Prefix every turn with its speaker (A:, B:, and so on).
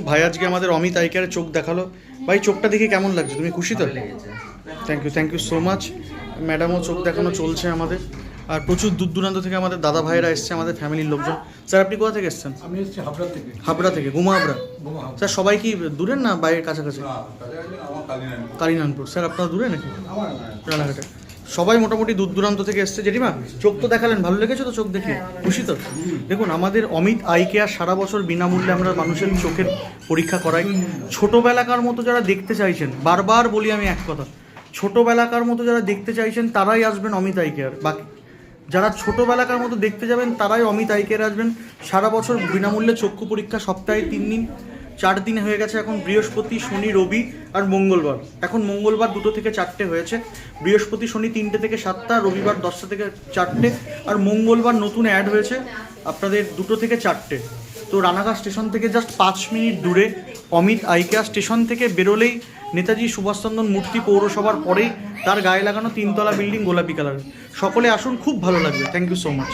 A: ভাই আজকে আমাদের অমিত আই কেয়ারে চোখ দেখালো। ভাই চোখটা দেখে কেমন লাগছে, তুমি খুশি তো? Thank you so much. ম্যাডামও চোখ দেখানো চলছে আমাদের, আর প্রচুর দূর দূরান্ত থেকে আমাদের দাদা ভাইয়েরা এসছে, আমাদের ফ্যামিলির লোকজন। স্যার আপনি কোথা থেকে এসছেন?
B: আমি এসেছি হাবড়া থেকে।
A: হাবড়া থেকে? গুমাহাবড়া। স্যার সবাই কি দূরের না বাইরের কাছাকাছি? কালিনানপুর। স্যার আপনারা দূরে নাকি? রানাঘাটে। সবাই মোটামুটি দূর দূরান্ত থেকে এসছে। জেঠিমা চোখ তো দেখালেন, ভালো লেগেছে তো চোখ দেখে? খুশি তো? দেখুন আমাদের অমিত আই কেয়ার সারা বছর বিনামূল্যে আমরা মানুষের চোখের পরীক্ষা করাই। ছোটোবেলাকার মতো যারা দেখতে চাইছেন, বারবার বলি আমি এক কথা, ছোটোবেলাকার মতো যারা দেখতে চাইছেন তারাই আসবেন অমিত আই কেয়ার। বাকি যারা ছোটোবেলাকার মতো দেখতে যাবেন তারাই অমিত আই কেয়ার আসবেন। সারা বছর বিনামূল্যে চক্ষু পরীক্ষা, সপ্তাহে 3 দিন, 4 দিন হয়ে গেছে এখন। বৃহস্পতি, শনি, রবি আর মঙ্গলবার। এখন মঙ্গলবার 2টো থেকে 4টে হয়েছে, বৃহস্পতি শনি 3টে থেকে 7টা, রবিবার 10টা থেকে 4টে, আর মঙ্গলবার নতুন অ্যাড হয়েছে আপনাদের 2টো থেকে 4টে। তো রানাঘাট স্টেশন থেকে জাস্ট 5 মিনিট দূরে অমিত আই কেয়ার। স্টেশন থেকে বেরোলেই নেতাজি সুভাষচন্দ্র মূর্তি, পৌরসভার পরেই তার গায়ে লাগানো 3 তলা বিল্ডিং গোলাপি কালারের। সকলে আসুন, খুব ভালো লাগবে। Thank you so much.